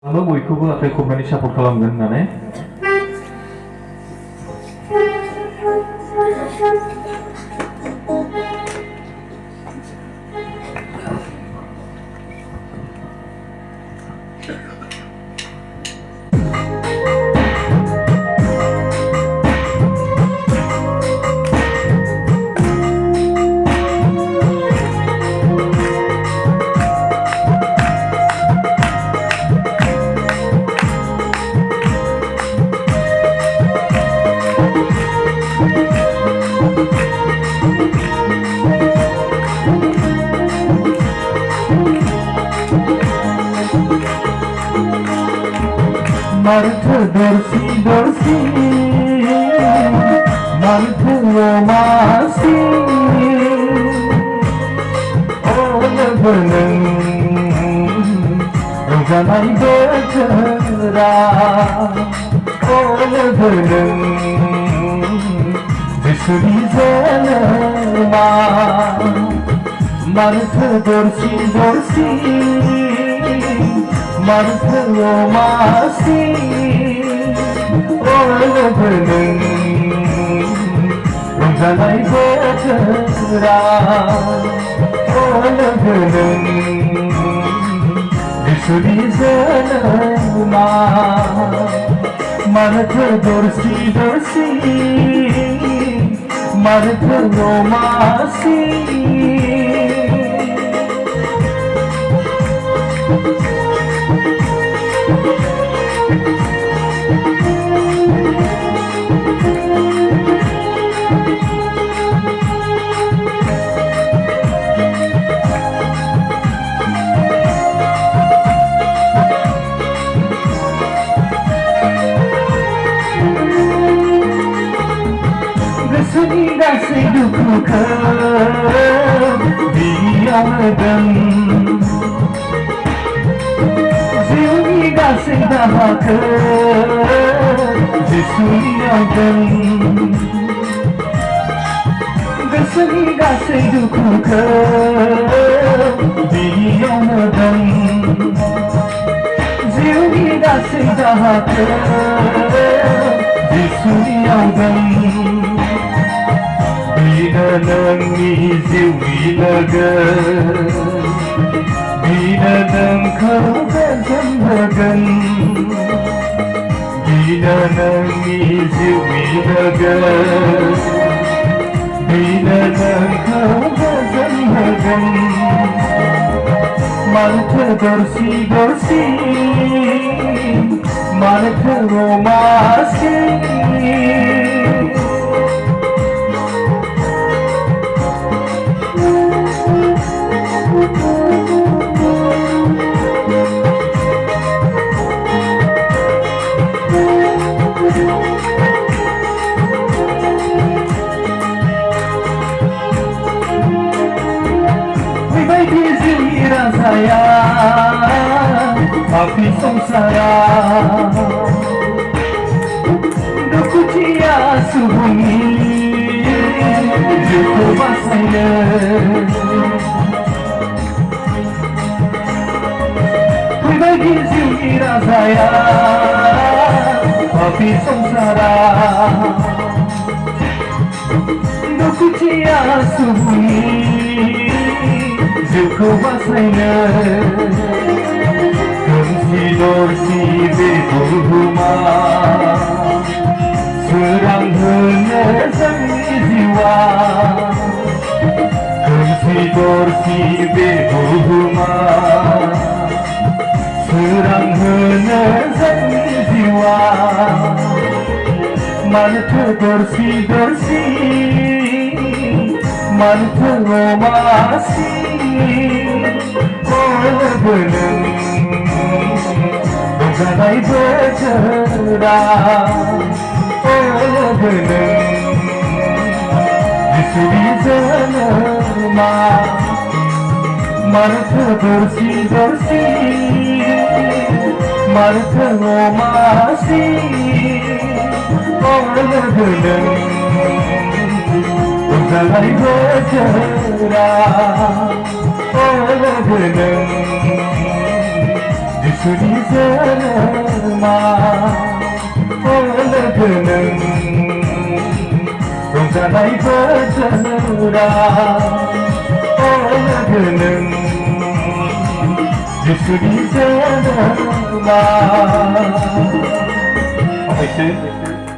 आंबो बयखौबो आखाइ खबनानै सापर्ट खालामगोन होननानै Martı dorsi dorsi Martı olmazsi Oğlunun Rıganay götüra Oğlunun Dışarı zelma Martı dorsi dorsi Martı olmazsi Oğlunun Rıganay götüra Oğlunun Dışarı zelma Martı dorsi dorsi Martı olmazsi Seni gelse dukuka diyamadım Seni gelse daha cesuriyadım Seni gelse dukuka diyamadım Seni gelse daha cesuriyadım Binanang iziwilagan Binanang karugasambagan Binanang iziwilagan Binanang karugasambagan Martı dorsi dorsi Martı romasi Saya api samsara duku cia subungi juku basaya pribadi zira saya api samsara duku cia subungi Juku basayna Kunci dorsi bebuhuma Serang hena sangi jiwa Kunci dorsi bebuhuma Serang hena sangi jiwa Martı dorsi dorsi Martı romasi Oğlunun Rıganay götüra Oğlunun Dışarı zelma Martı dorsi dorsi Martı romasi Oğlunun Rıganay götüra Oğlunun बिसुरि जोनोमा लोगो नों रंजानाय बोथोरा लोगो नों बिसुरि जोनोमा